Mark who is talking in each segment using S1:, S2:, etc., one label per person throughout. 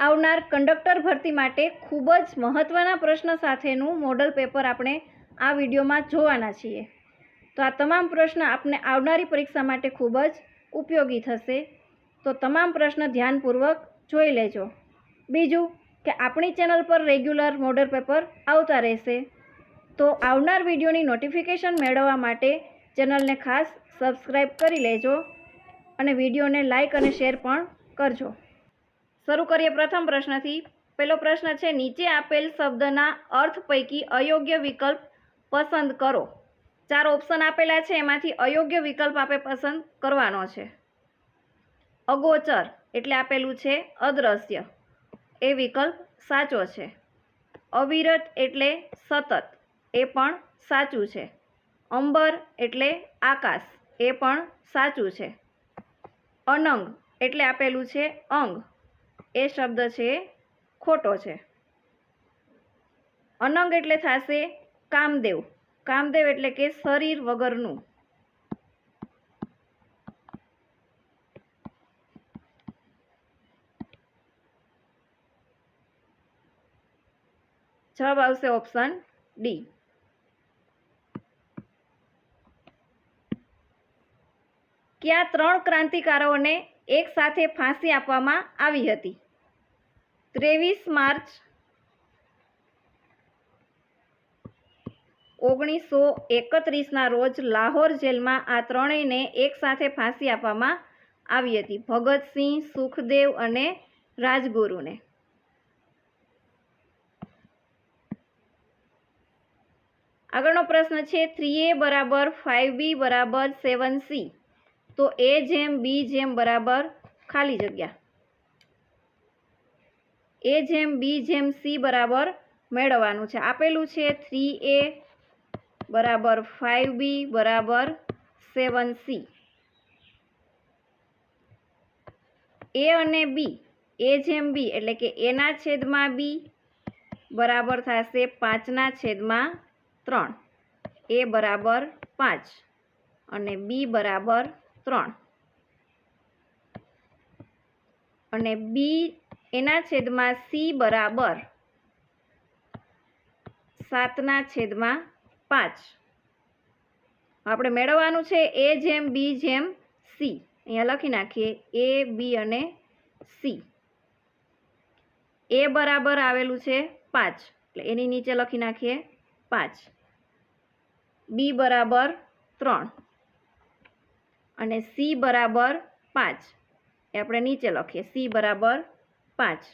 S1: આવનાર કંડક્ટર ભરતી માટે ખૂબ જ મહત્ત્વના પ્રશ્ન સાથેનું મોડલ પેપર આપણે આ વિડીયોમાં જોવાના છીએ. તો આ તમામ પ્રશ્ન આપને આવનારી પરીક્ષા માટે ખૂબ જ ઉપયોગી થશે. તો તમામ પ્રશ્ન ધ્યાનપૂર્વક જોઈ લેજો. બીજું કે આપણી ચેનલ પર રેગ્યુલર મોડલ પેપર આવતા રહેશે. તો આવનાર વિડીયોની નોટિફિકેશન મેળવવા માટે ચેનલને ખાસ સબસ્ક્રાઈબ કરી લેજો અને વિડીયોને લાઇક અને શેર પણ કરજો. શરૂ કરીએ પ્રથમ પ્રશ્નથી. પહેલો પ્રશ્ન છે, નીચે આપેલ શબ્દના અર્થ પૈકી અયોગ્ય વિકલ્પ પસંદ કરો. 4 ઓપ્શન આપેલા છે, એમાંથી અયોગ્ય વિકલ્પ આપણે પસંદ કરવાનો છે. અગોચર એટલે આપેલું છે અદ્રશ્ય, એ વિકલ્પ સાચો છે. અવિરત એટલે સતત, એ પણ સાચું છે. અંબર એટલે આકાશ, એ પણ સાચું છે. અનંગ એટલે આપેલું છે અંગ, એ શબ્દ છે ખોટો છે. અનંગ એટલે થશે કામદેવ. કામદેવ એટલે કે શરીર વગરનું. જવાબ આવશે ઓપ્શન ડી. કયા 3 ક્રાંતિકારોને એક સાથે ફાંસી આપવામાં આવી હતી? 23 માર્ચ 1931ના રોજ લાહોર જેલમાં આ ત્રણેયને એક સાથે ફાંસી આપવામાં આવી હતી. ભગતસિંહ, સુખદેવ અને રાજગુરુને. આગળનો પ્રશ્ન છે, 3a = 5b = 7c. તો a જેમ b જેમ બરાબર ખાલી જગ્યા. a જેમ b જેમ c બરાબર મેળવવાનું છે. આપેલું છે 3a = 5b = 7c. a અને b, a જેમ b એટલે કે a ના છેદમાં b બરાબર થશે 5/3. a બરાબર 5 અને b બરાબર 3 અને b એના છેદમાં c બરાબર 7/5. આપણે મેળવવાનું છે a જેમ b જેમ c. અહીંયા લખી નાખીએ a, b અને c. a બરાબર આવેલું છે 5 એટલે એની નીચે લખી નાખીએ 5. b બરાબર 3 અને c બરાબર 5 એ આપણે નીચે લખીએ c બરાબર 5.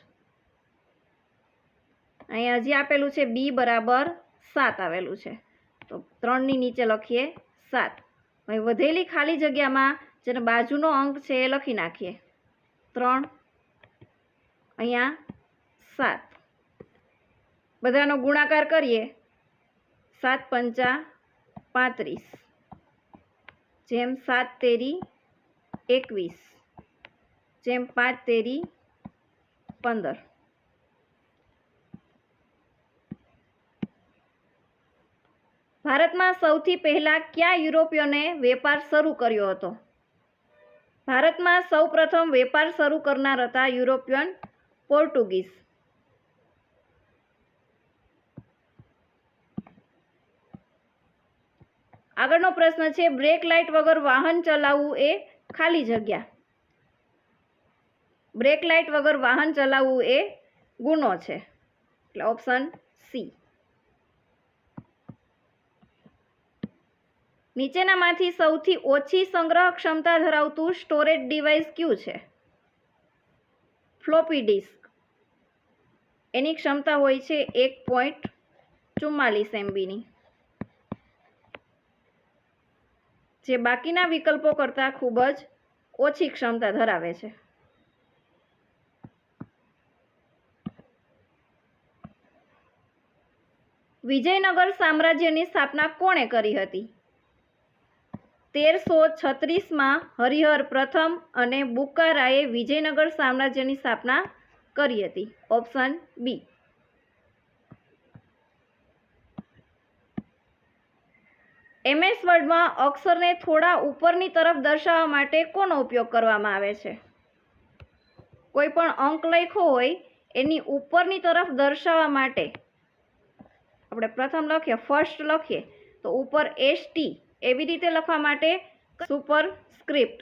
S1: અહીંયા હજી આપેલું છે b બરાબર 7 આવેલું છે, તો 3ની નીચે લખીએ 7. હવે વધેલી ખાલી જગ્યામાં જેનો બાજુનો અંક છે એ લખી નાખીએ 3, અહીંયા 7. બધાનો ગુણાકાર કરીએ 7×5 = 35, જેમ 7×3 = 21, જેમ 5×3 = 15. ભારતમાં સૌથી પહેલા કયા યુરોપિયને વેપાર શરૂ કર્યો હતો? ભારતમાં સૌપ્રથમ વેપાર શરૂ કરનાર હતા યુરોપિયન પોર્ટુગીઝ. આગળનો પ્રશ્ન છે, બ્રેક લાઇટ વગર વાહન ચલાવવું એ ખાલી જગ્યા. બ્રેક લાઇટ વગર વાહન ચલાવવું એ ગુનો છે, એટલે ઓપ્શન સી. નીચેનામાંથી સૌથી ઓછી સંગ્રહ ક્ષમતા ધરાવતું સ્ટોરેજ ડિવાઇસ કયું છે? Floppy disk. એની ક્ષમતા હોય છે 1.44 MBની, જે બાકીના વિકલ્પો કરતાં ખૂબ જ ઓછી ક્ષમતા ધરાવે છે. વિજયનગર સામ્રાજ્યની સ્થાપના કોણે કરી હતી? 1336માં હરિહર પ્રથમ અને બુક્કારાએ વિજયનગર સામ્રાજ્યની સ્થાપના કરી હતી. Option B. MS વર્ડમાં અક્ષરને થોડા ઉપરની તરફ દર્શાવવા માટે કોનો ઉપયોગ કરવામાં આવે છે? કોઈ પણ અંક લખ્યો હોય એની ઉપરની તરફ દર્શાવવા માટે આપણે પ્રથમ લખીએ, ફર્સ્ટ લખીએ તો ઉપર ST એવી રીતે લખવા માટે સુપરસ્ક્રિપ્ટ.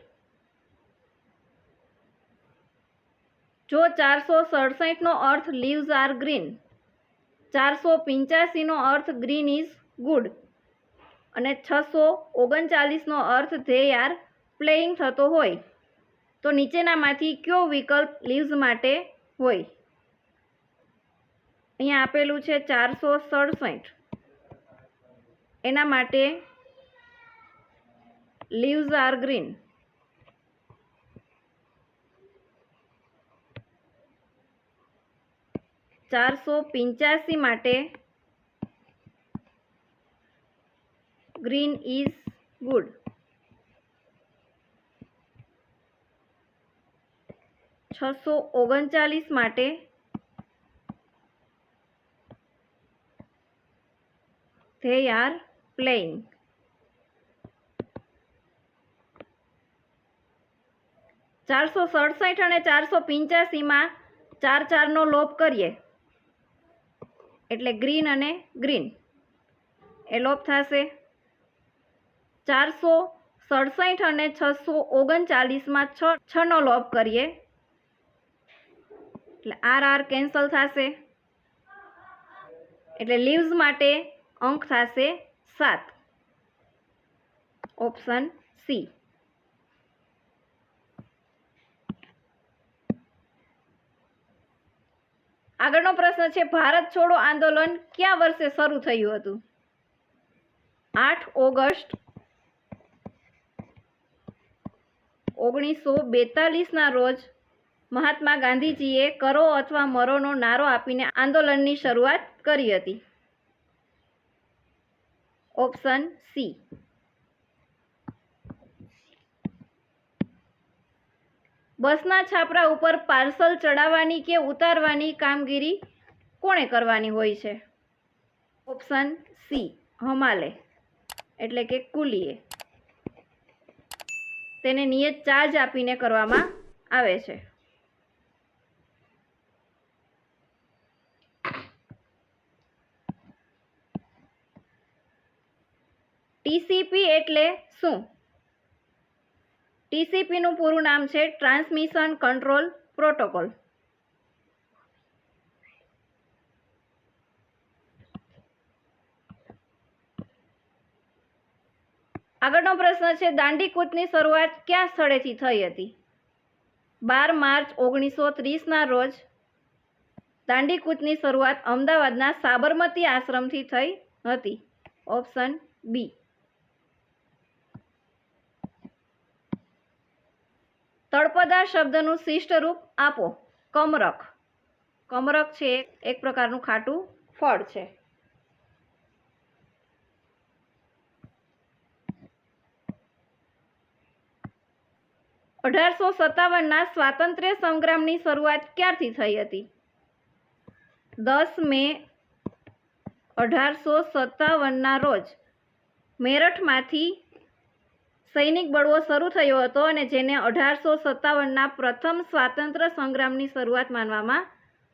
S1: જો 467 નો અર્થ લીવ્સ આર ગ્રીન, 485 નો અર્થ ગ્રીન ઇઝ ગુડ અને 639 નો અર્થ ધે આર પ્લેઇંગ થતો હોય તો નીચેનામાંથી કયો વિકલ્પ લીવ્સ માટે હોય? અહીંયા આપેલું છે 467, એના માટે લીવ્સ આર ગ્રીન. 485 માટે ગ્રીન ઇઝ ગુડ. 639 માટે they are playing. ચારસો 467 અને 485 માં 4 નો લોપ કરીએ એટલે ગ્રીન અને ગ્રીન એ લોપ થશે. 467 અને 639 માં 6 નો લોપ કરીએ એટલે આર કેન્સલ થશે એટલે લીવ્સ માટે અંક થશે 7. Option C. આગળનો પ્રશ્ન છે, ભારત છોડો આંદોલન કયા વર્ષે શરૂ થયું હતું? 8 ઓગસ્ટ 1942 ના રોજ મહાત્મા ગાંધીજીએ કરો અથવા મરોનો નારો આપીને આંદોલનની શરૂઆત કરી હતી. Option C. બસના છાપરા ઉપર પાર્સલ ચડાવવાની કે ઉતારવાની કામગીરી કોણે કરવાની હોય છે? Option C. હમાલે એટલે કે કુલીએ. તેને નિયત ચાર્જ આપીને કરવામાં આવે છે. TCP એટલે શું? TCP નું પૂરું નામ છે ટ્રાન્સમિશન કંટ્રોલ પ્રોટોકોલ. આગળનો પ્રશ્ન છે, દાંડીકૂચની શરૂઆત કયા સ્થળેથી થઈ હતી? 12 માર્ચ 1930 ના રોજ દાંડીકૂચની શરૂઆત અમદાવાદના સાબરમતી આશ્રમથી થઈ હતી. Option B. તળપદા શબ્દનું શિષ્ટ રૂપ આપો. કમરક. કમરક છે એક પ્રકારનું ખાટું ફળ છે. ના સ્વાતંત્ર્ય સંગ્રામની શરૂઆત ક્યારથી થઈ હતી? 10 મે 1857 ના રોજ મેરઠમાંથી સૈનિક બળવો શરૂ થયો હતો અને જેને 1857 ના પ્રથમ સ્વાતંત્ર્ય સંગ્રામની શરૂઆત માનવામાં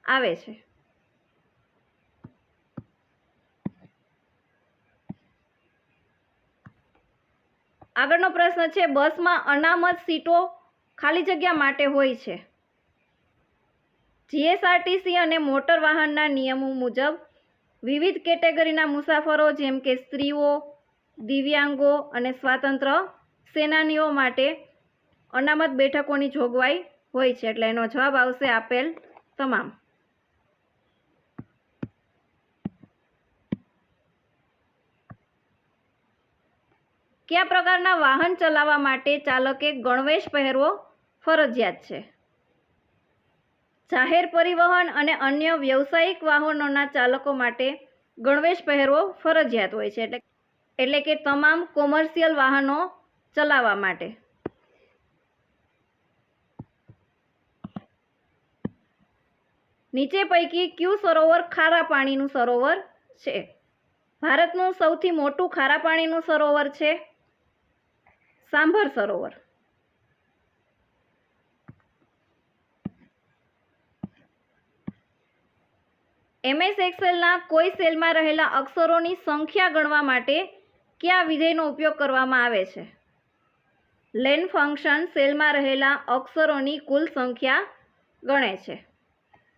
S1: આવે છે. આગળનો પ્રશ્ન છે, બસમાં અનામત સીટો ખાલી જગ્યા માટે હોય છે. GSRTC અને મોટર વાહનના નિયમો મુજબ વિવિધ કેટેગરીના મુસાફરો જેમ કે સ્ત્રીઓ, દિવ્યાંગો અને સ્વાતંત્ર્ય સેનાનીઓ માટે અનામત બેઠકોની જોગવાઈ હોય છે. એટલે એનો જવાબ આવશે આપેલ તમામ. કયા પ્રકારના વાહન ચલાવવા માટે ચાલકે ગણવેશ પહેરવો ફરજિયાત છે? જાહેર પરિવહન અને અન્ય વ્યવસાયિક વાહનોના ચાલકો માટે ગણવેશ પહેરવો ફરજિયાત હોય છે. એટલે કે તમામ કોમર્શિયલ વાહનો ચલાવવા માટે. નીચે પૈકી કયું સરોવર ખારા પાણીનું સરોવર છે? ભારતનું સૌથી મોટું ખારા પાણીનું સરોવર છે સાંભર સરોવર. MS એક્સેલના કોઈ સેલમાં રહેલા અક્ષરોની સંખ્યા ગણવા માટે કયા વિધેયનો ઉપયોગ કરવામાં આવે છે? લેન ફંક્શન સેલમાં રહેલા અક્ષરોની કુલ સંખ્યા ગણે છે.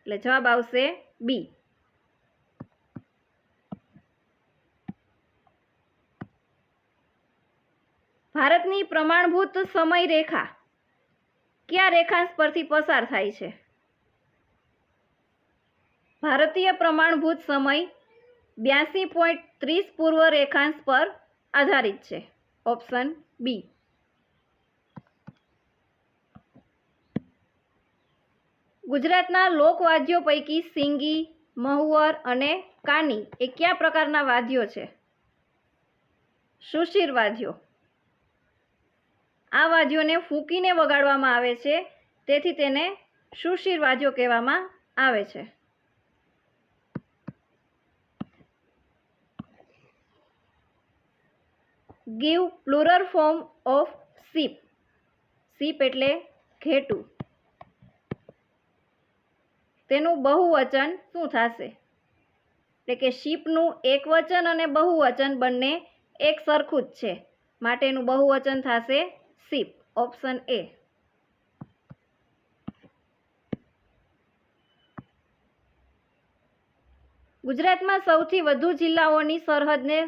S1: એટલે જવાબ આવશે બી. ભારતની પ્રમાણભૂત સમય રેખા કયા રેખાંશ પરથી પસાર થાય છે? ભારતીય પ્રમાણભૂત સમય 82.30 પૂર્વ રેખાંશ પર આધારિત છે. Option B. ગુજરાતના લોકવાદ્યો પૈકી સિંગી, મહુવર અને કાની એ કયા પ્રકારના વાદ્યો છે? સુશીર વાદ્યો. આ વાદ્યોને ફૂંકીને વગાડવામાં આવે છે, તેથી તેને સુશીર વાદ્યો કહેવામાં આવે છે. Give plural form of sheep. Sheep એટલે ઘેટું. તેનું બહુવચન શું થશે? એટલે કે શીપનું એકવચન અને બહુવચન બંને એક સરખું જ છે, માટે એનું બહુવચન થશે શીપ. Option A. ગુજરાતમાં સૌથી વધુ જિલ્લાઓની સરહદને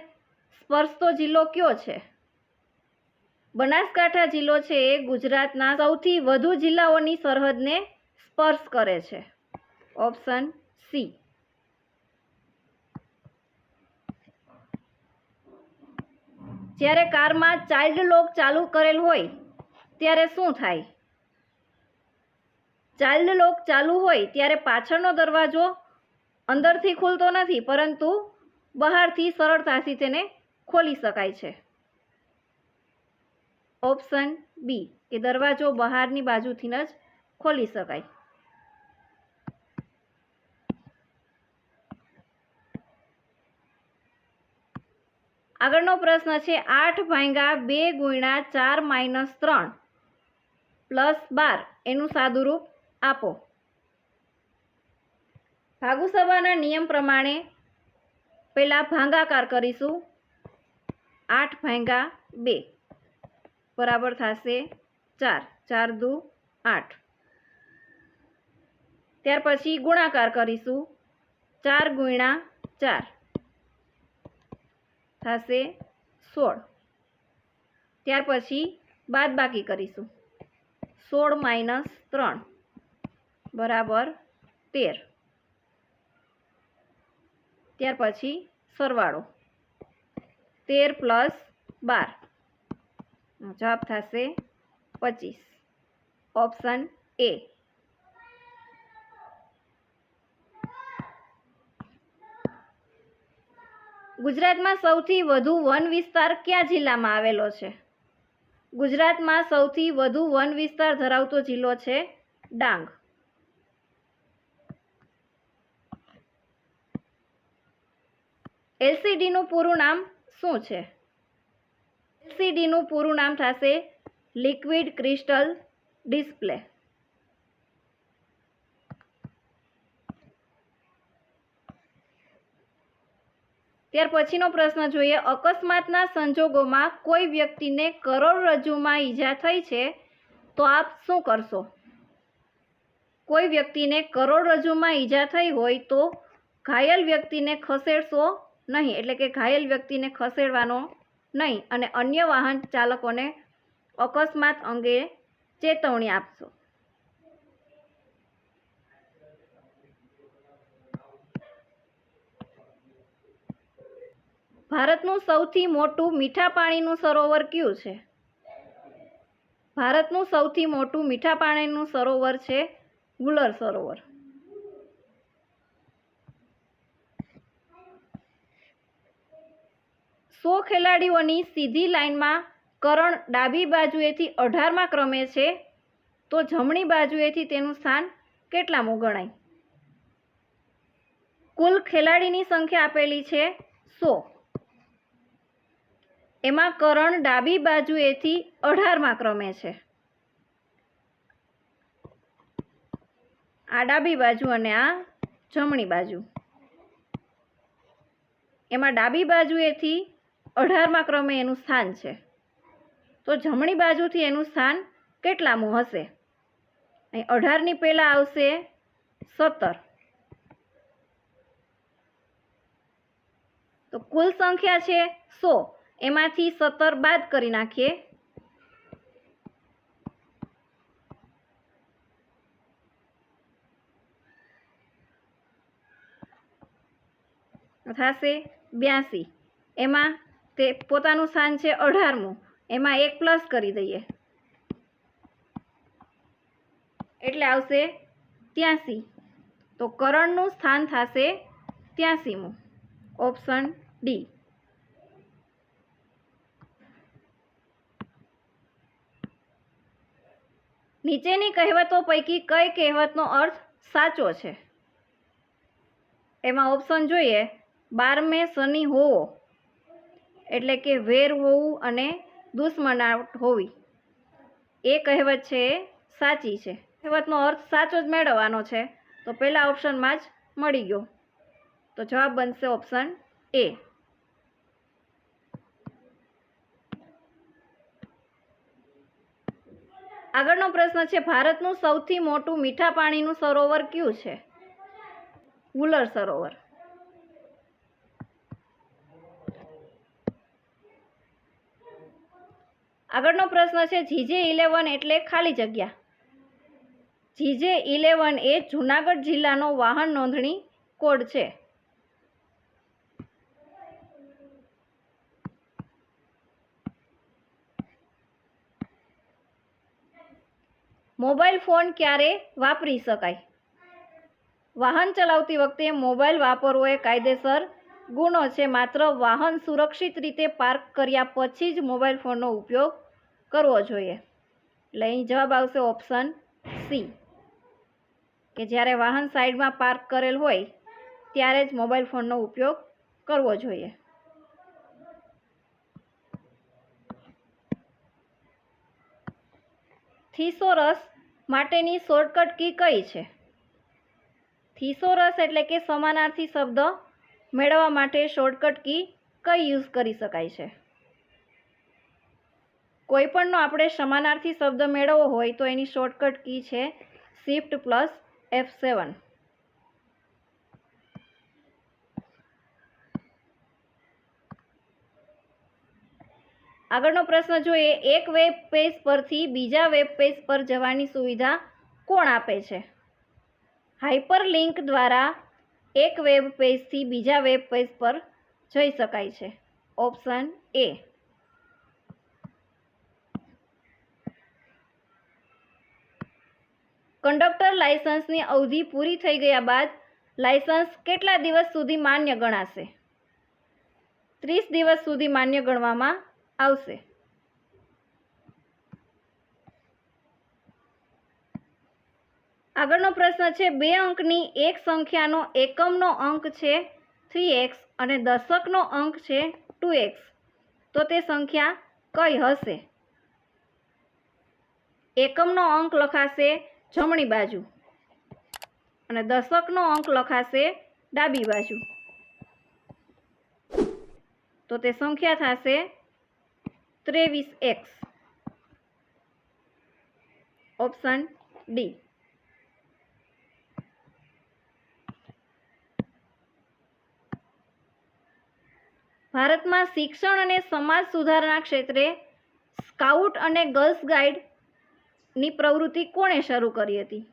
S1: સ્પર્શતો જિલ્લો કયો છે? બનાસકાંઠા જિલ્લો છે એ ગુજરાતના સૌથી વધુ જિલ્લાઓની સરહદને સ્પર્શ કરે છે. Option C. જ્યારે કારમાં ચાઇલ્ડ લોક ચાલુ કરેલ હોય ત્યારે શું થાય? ચાઇલ્ડ લોક ચાલુ હોય ત્યારે પાછળનો દરવાજો અંદરથી ખુલતો નથી, પરંતુ બહારથી સરળતાથી તેને ખોલી શકાય છે. ઓપ્શન બી, કે દરવાજો બહારની બાજુથી જ ખોલી શકાય. આગળનો પ્રશ્ન છે 8 ભાગ્યા 2 ગુણ્યા 4 માઇનસ 3 પ્લસ 12 એનું સાદુરૂપ આપો. ભાગુસભાના નિયમ પ્રમાણે પહેલા ભાગાકાર કરીશું. 8 ભાગ્યા 2 બરાબર થશે 4. 4 દુ 8. ત્યાર પછી ગુણાકાર કરીશું. 4 ગુણ્યા 4 થશે 16. ત્યાર પછી બાદબાકી કરીશું. 16 માઇનસ 3 બરાબર 13. ત્યાર પછી સરવાળો. 13 પ્લસ 12 જવાબ થશે 25. Option A. ગુજરાતમાં સૌથી વધુ વન વિસ્તાર કયા જિલ્લામાં આવેલો છે? ગુજરાતમાં સૌથી વધુ વન વિસ્તાર ધરાવતો જિલ્લો છે ડાંગ. એલસીડીનું પૂરું નામ શું છે? એલસીડીનું પૂરું નામ થશે લિક્વિડ ક્રિસ્ટલ ડિસ્પ્લે. ત્યાર પછીનો પ્રશ્ન જોઈએ. અકસ્માતના સંજોગોમાં કોઈ વ્યક્તિને કરોડરજ્જુમાં ઈજા થઈ છે તો આપ શું કરશો? કોઈ વ્યક્તિને કરોડરજ્જુમાં ઈજા થઈ હોય તો ઘાયલ વ્યક્તિને ખસેડશો નહીં, એટલે કે ઘાયલ વ્યક્તિને ખસેડવાનો નહીં અને અન્ય વાહન ચાલકોને અકસ્માત અંગે ચેતવણી આપશો. ભારતનું સૌથી મોટું મીઠા પાણીનું સરોવર કયું છે? ભારતનું સૌથી મોટું મીઠા પાણીનું સરોવર છે વુલર સરોવર. સો ખેલાડીઓની સીધી લાઇનમાં કરણ ડાબી બાજુએથી 18મા ક્રમે છે તો જમણી બાજુએથી તેનું સ્થાન કેટલામું ગણાય? કુલ ખેલાડીની સંખ્યા આપેલી છે 100. એમાં કરણ ડાબી બાજુએથી 18મા ક્રમે છે. આ ડાબી બાજુ અને આ જમણી બાજુ. એમાં ડાબી બાજુએથી 18મા ક્રમે એનું સ્થાન છે, તો જમણી બાજુથી એનું સ્થાન કેટલામું હશે? અહીં 18ની પહેલાં આવશે 17, તો કુલ સંખ્યા છે 100, એમાંથી 17 બાદ કરી નાખીએ થશે 82. એમાં તે પોતાનું સ્થાન છે 18મું, એમાં 1 પ્લસ કરી દઈએ એટલે આવશે 83. તો કરણનું સ્થાન થશે 83મું, ઓપ્શન ડી. નીચેની કહેવતો પૈકી કઈ કહેવતનો અર્થ સાચો છે? એમાં ઓપ્શન જોઈએ, 12મે શનિ હોવો એટલે કે વેર હોવું અને દુશ્મનાવટ હોવી, એ કહેવત છે એ સાચી છે. કહેવતનો અર્થ સાચો જ મેળવવાનો છે, તો પહેલા ઓપ્શનમાં જ મળી ગયો, તો જવાબ બનશે ઓપ્શન એ. આગળનો પ્રશ્ન છે, ભારતનું સૌથી મોટું મીઠા પાણીનું સરોવર કયું છે? વુલર સરોવર. આગળનો પ્રશ્ન છે, GJ11 એટલે ખાલી જગ્યા. GJ11 એ જૂનાગઢ જિલ્લાનો વાહન નોંધણી કોડ છે. મોબાઈલ ફોન ક્યારે વાપરી શકાય? વાહન ચલાવતી વખતે મોબાઈલ વાપરવો એ કાયદેસર ગુનો છે. માત્ર વાહન સુરક્ષિત રીતે પાર્ક કર્યા પછી જ મોબાઈલ ફોનનો ઉપયોગ કરવો જોઈએ. એટલે અહીં જવાબ આવશે ઓપ્શન સી, કે જ્યારે વાહન સાઈડમાં પાર્ક કરેલ હોય ત્યારે જ મોબાઈલ ફોનનો ઉપયોગ કરવો જોઈએ. થિસોરસ માટેની શોર્ટકટ કી કઈ છે? થિસોરસ એટલે કે સમાનાર્થી શબ્દ મેળવવા માટે શોર્ટકટ કી કઈ યુઝ કરી શકાય છે? કોઈ પણનો આપણે સમાનાર્થી શબ્દ મેળવવો હોય તો એની શોર્ટકટ કી છે Shift + F7. આગળનો પ્રશ્ન જોઈએ, એક વેબ પેજ પરથી બીજા વેબ પેજ પર જવાની સુવિધા કોણ આપે છે? હાઇપરલિંક દ્વારા એક વેબ પેજથી બીજા વેબ પેજ પર જઈ શકાય છે, ઓપ્શન એ. કંડક્ટર લાયસન્સની અવધિ પૂરી થઈ ગયા બાદ લાયસન્સ કેટલા દિવસ સુધી માન્ય ગણાશે? 30 દિવસ સુધી માન્ય ગણવામાં આવશે. આગળનો પ્રશ્ન છે, 2 અંકની એક સંખ્યાનો એકમનો અંક છે 3x અને દશકનો અંક છે 2x, તો તે સંખ્યા કઈ હશે? એકમનો અંક લખાશે જમણી બાજુ અને દશકનો અંક લખાશે ડાબી બાજુ, તો તે સંખ્યા થશે 23x, ઓપ્શન ડી. ભારતમાં શિક્ષણ અને સમાજ સુધારણા ક્ષેત્રે સ્કાઉટ અને ગર્લ્સ ગાઈડની પ્રવૃત્તિ કોણે શરૂ કરી હતી?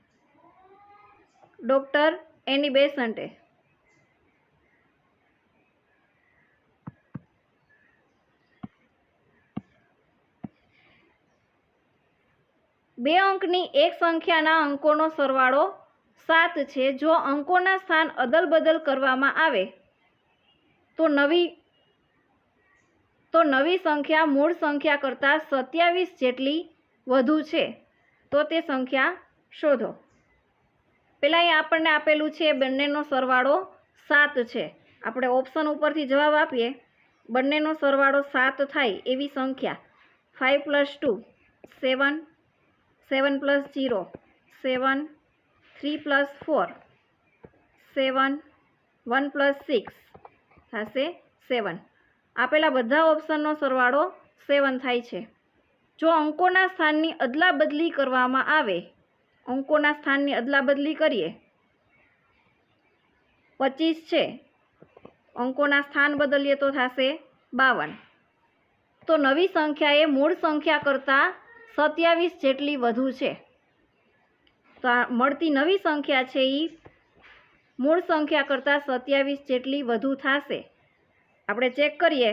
S1: ડૉક્ટર એની બેસન્ટે. બે અંકની એક સંખ્યાના અંકોનો સરવાળો 7 છે. જો અંકોના સ્થાન અદલ બદલ કરવામાં આવે તો નવી સંખ્યા મૂળ સંખ્યા કરતાં 27 જેટલી વધુ છે, તો તે સંખ્યા શોધો. પહેલાં અહીં આપણને આપેલું છે બંનેનો સરવાળો 7 છે. આપણે ઓપ્શન ઉપરથી જવાબ આપીએ, બંનેનો સરવાળો 7 થાય એવી સંખ્યા 5 + 2 7, 7 + 0 7, 3 + 4 7, 1 + 6 થશે 7। આપેલા બધા ઓપ્શનનો સરવાળો 7 થાય છે। જો અંકોના સ્થાનની અદલાબદલી કરવામાં આવે, અંકોના સ્થાનની અદલાબદલી કરીએ, 25 છે, અંકોના સ્થાન બદલીએ તો થશે 52। તો નવી સંખ્યા એ મૂળ સંખ્યા કરતાં 27 જેટલી વધુ છે। તો આ મળતી નવી સંખ્યા છે એ મૂળ સંખ્યા કરતાં 27 જેટલી વધુ થશે। આપણે ચેક કરીએ,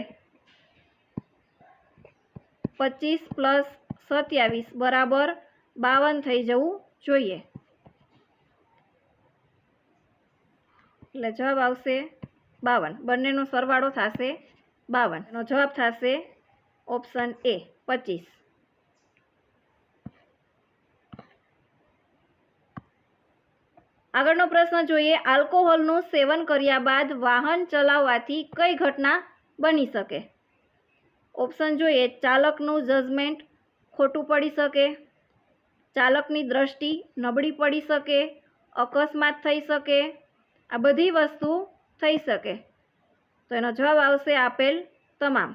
S1: 25 + 27 બરાબર 52 થઈ જવું જોઈએ। એટલે જવાબ આવશે 52। બંનેનો સરવાળો થશે 52। એનો જવાબ થશે ઓપ્શન એ 25। આગળનો પ્રશ્ન જોઈએ, આલ્કોહોલનું સેવન કર્યા બાદ વાહન ચલાવવાથી કઈ ઘટના બની શકે? ઓપ્શન જોઈએ, ચાલકનું જજમેન્ટ ખોટું પડી શકે, ચાલકની દ્રષ્ટિ નબળી પડી શકે, અકસ્માત થઈ શકે, આ બધી વસ્તુ થઈ શકે। તો એનો જવાબ આવશે આપેલ તમામ।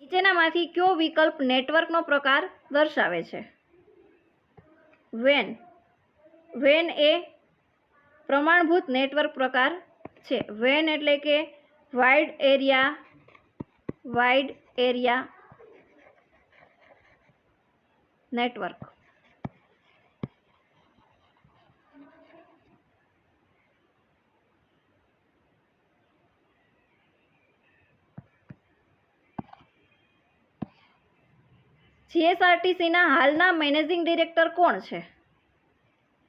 S1: નીચેનામાંથી કયો વિકલ્પ નેટવર્કનો પ્રકાર દર્શાવે છે? વેન। વેન એ પ્રમાણભૂત નેટવર્ક પ્રકાર છે। વેન એટલે કે વાઇડ એરિયા નેટવર્ક। જીએસઆરટીસીના હાલના મેનેજિંગ ડિરેક્ટર કોણ છે?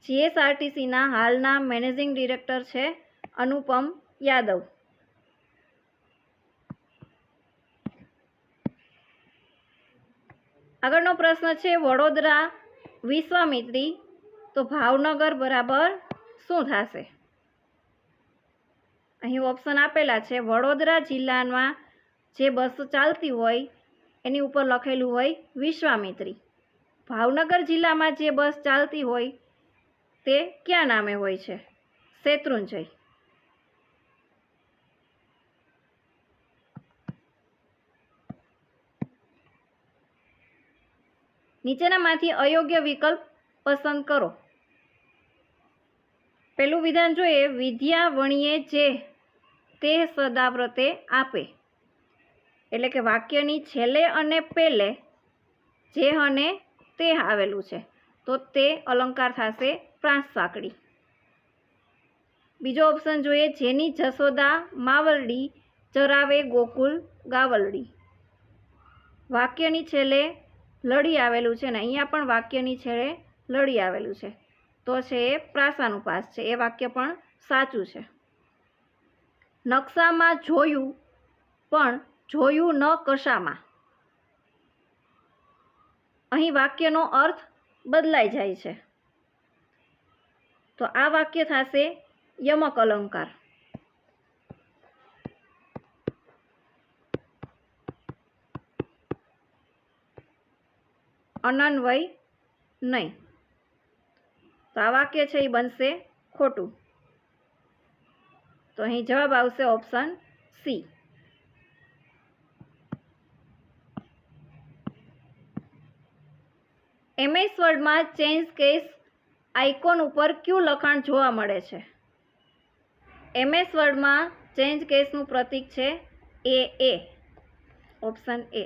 S1: જીએસઆરટીસીના હાલના મેનેજિંગ ડિરેક્ટર છે અનુપમ યાદવ। આગળનો પ્રશ્ન છે, વડોદરા વિશ્વામિત્રી, તો ભાવનગર બરાબર શું થશે? અહીં ઓપ્શન આપેલા છે, વડોદરા જિલ્લામાં જે બસ ચાલતી હોય એની ઉપર લખેલું હોય વિશ્વામિત્રી। ભાવનગર જિલ્લામાં જે બસ ચાલતી હોય તે ક્યાં નામે હોય છે? શેત્રુંજય। નીચેનામાંથી અયોગ્ય વિકલ્પ પસંદ કરો। પહેલું વિધાન જોઈએ, વિદ્યા વણીએ જે તે સદાવ્રતે આપે, એટલે કે વાક્યની છેલ્લે અને પહેલે જે અને તે આવેલું છે તો તે અલંકાર થશે પ્રાસ સાંકડી। બીજો ઓપ્શન જોઈએ, જેની જશોદા માવલડી ચરાવે ગોકુલ ગાવલડી, વાક્યની છેલ્લે લડી આવેલું છે ને અહીંયા પણ વાક્યની છેલ્લે લડી આવેલું છે તો છે એ પ્રાસાનુપ્રાસ છે, એ વાક્ય પણ સાચું છે। નકશામાં જોયું પણ જોયું ન કશામાં, અહીં વાક્યનો અર્થ બદલાઈ જાય છે તો આ વાક્ય થશે યમક અલંકાર। અનન્વય નહીં, તો આ વાક્ય છે એ બનશે ખોટું। તો અહીં જવાબ આવશે ઓપ્શન સી। એમએસ વર્ડમાં ચેન્જ કેસ આઇકોન ઉપર કયું લખાણ જોવા મળે છે? એમએસ વર્ડમાં ચેન્જ કેસનું પ્રતીક છે એ, ઓપ્શન એ।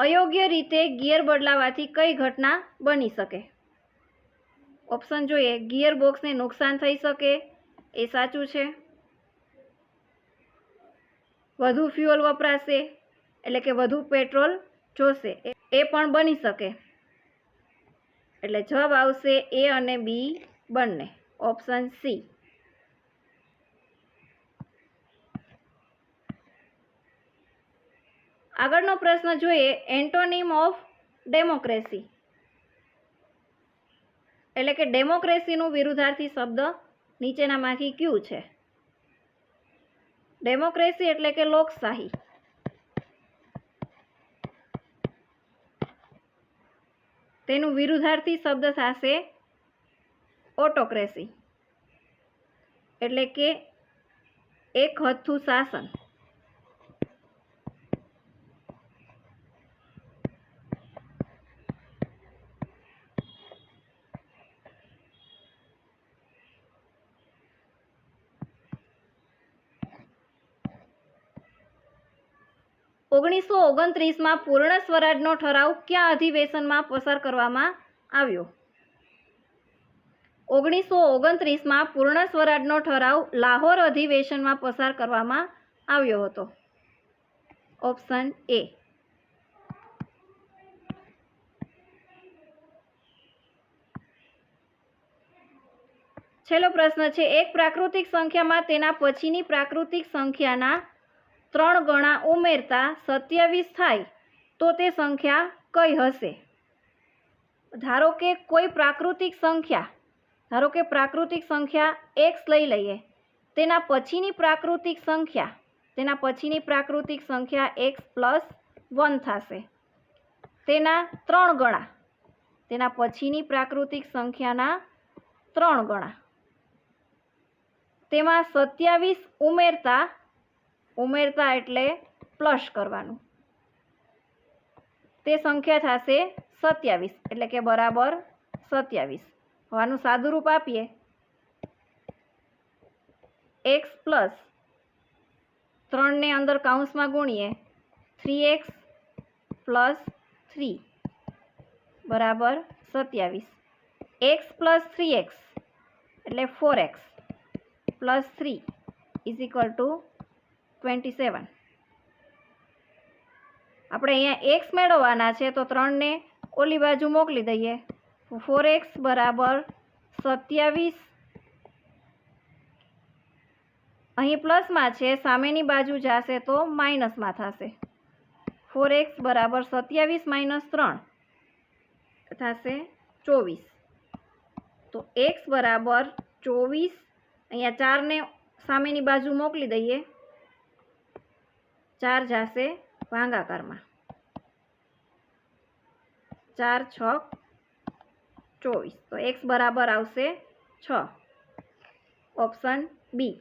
S1: અયોગ્ય રીતે ગિયર બદલાવાથી કઈ ઘટના બની શકે? ઓપ્શન જોઈએ, ગિયર બોક્સને નુકસાન થઈ શકે, એ સાચું છે। વધુ ફ્યુઅલ વપરાશે એટલે કે વધુ પેટ્રોલ જોશે, એ પણ બની શકે। એટલે જવાબ આવશે એ અને બી બંને, ઓપ્શન સી। આગળનો પ્રશ્ન જોઈએ, એન્ટોનિમ ઓફ ડેમોક્રેસી, એટલે કે ડેમોક્રેસીનું વિરુદ્ધાર્થી શબ્દ નીચેનામાંથી કયું છે? ડેમોક્રેસી એટલે કે લોકશાહી, તેનું વિરુદ્ધાર્થી શબ્દ થશે ઓટોક્રેસી, એટલે કે એક હથ્થું શાસન. ઓગણીસો 29માં પૂર્ણ સ્વરાજનો ઠરાવ કયા અધિવેશનમાં પસાર કરવામાં આવ્યો? 1929માં પૂર્ણ સ્વરાજનો ઠરાવ લાહોર અધિવેશનમાં પસાર કરવામાં આવ્યો હતો. Option A. છેલ્લો પ્રશ્ન છે, એક પ્રાકૃતિક સંખ્યામાં તેના પછીની પ્રાકૃતિક સંખ્યાના 3 ગણા ઉમેરતા 27 થાય તો તે સંખ્યા કઈ હશે? ધારો કે કોઈ પ્રાકૃતિક સંખ્યા, ધારો કે પ્રાકૃતિક સંખ્યા x લઈ લઈએ, તેના પછીની પ્રાકૃતિક સંખ્યા x + 1 થશે. તેના 3 ગણા, તેના પછીની પ્રાકૃતિક સંખ્યાના 3 ગણા, તેમાં 27 ઉમેરતા એટલે પ્લસ કરવાનું, તે સંખ્યા થશે 27, એટલે કે બરાબર 27. આનું સાદું રૂપ આપીએ, x પ્લસ 3 ને અંદર કૌંસમાં ગુણીએ 3x + 3 બરાબર 27. x + 3x એટલે 4x + 3 = 27. આપણે અહીંયા x મેળવવાના છે તો 3 ને ઓલી બાજુ મોકલી દઈએ. 4x બરાબર 27. અહીં પ્લસમાં છે, સામેની બાજુ જશે તો માઇનસમાં થશે. 4x બરાબર 27 - 3 થશે 24. તો x બરાબર 24. અહીંયા 4 ને સામેની બાજુ મોકલી દઈએ, 4 જશે ભાગાકારમાં, 4 × 6 = 24. તો x બરાબર આવશે 6. ઓપ્શન બી.